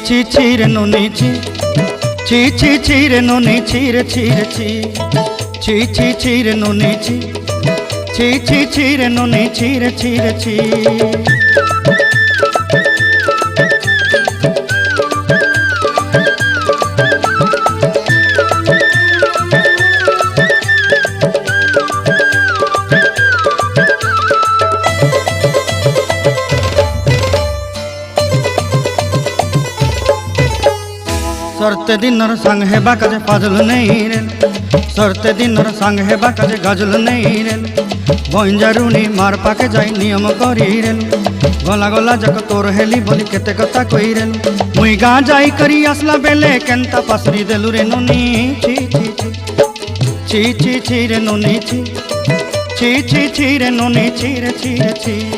ছি ছি রে নুনি ছি ছি রে নুনি ছি রে ছি রে ছি রে নুনি ছি ছি রে নুনি ছি রে ছি। सरते दिनर संग हेबा काजे फाजल नहीं रेल सरते दिनर संग हेबा काजे गाजल नहीं रेल बंजारुनी मार पाके जाई नियम करी रेल गला गला जक तोर हेली बोली केते कथा कई रेल मुई गा जाई करी आसला बेले केंता पासरी देलु रे नुनी ची ची ची ची रे नुनी ची ची रे नुनी ची रे ची।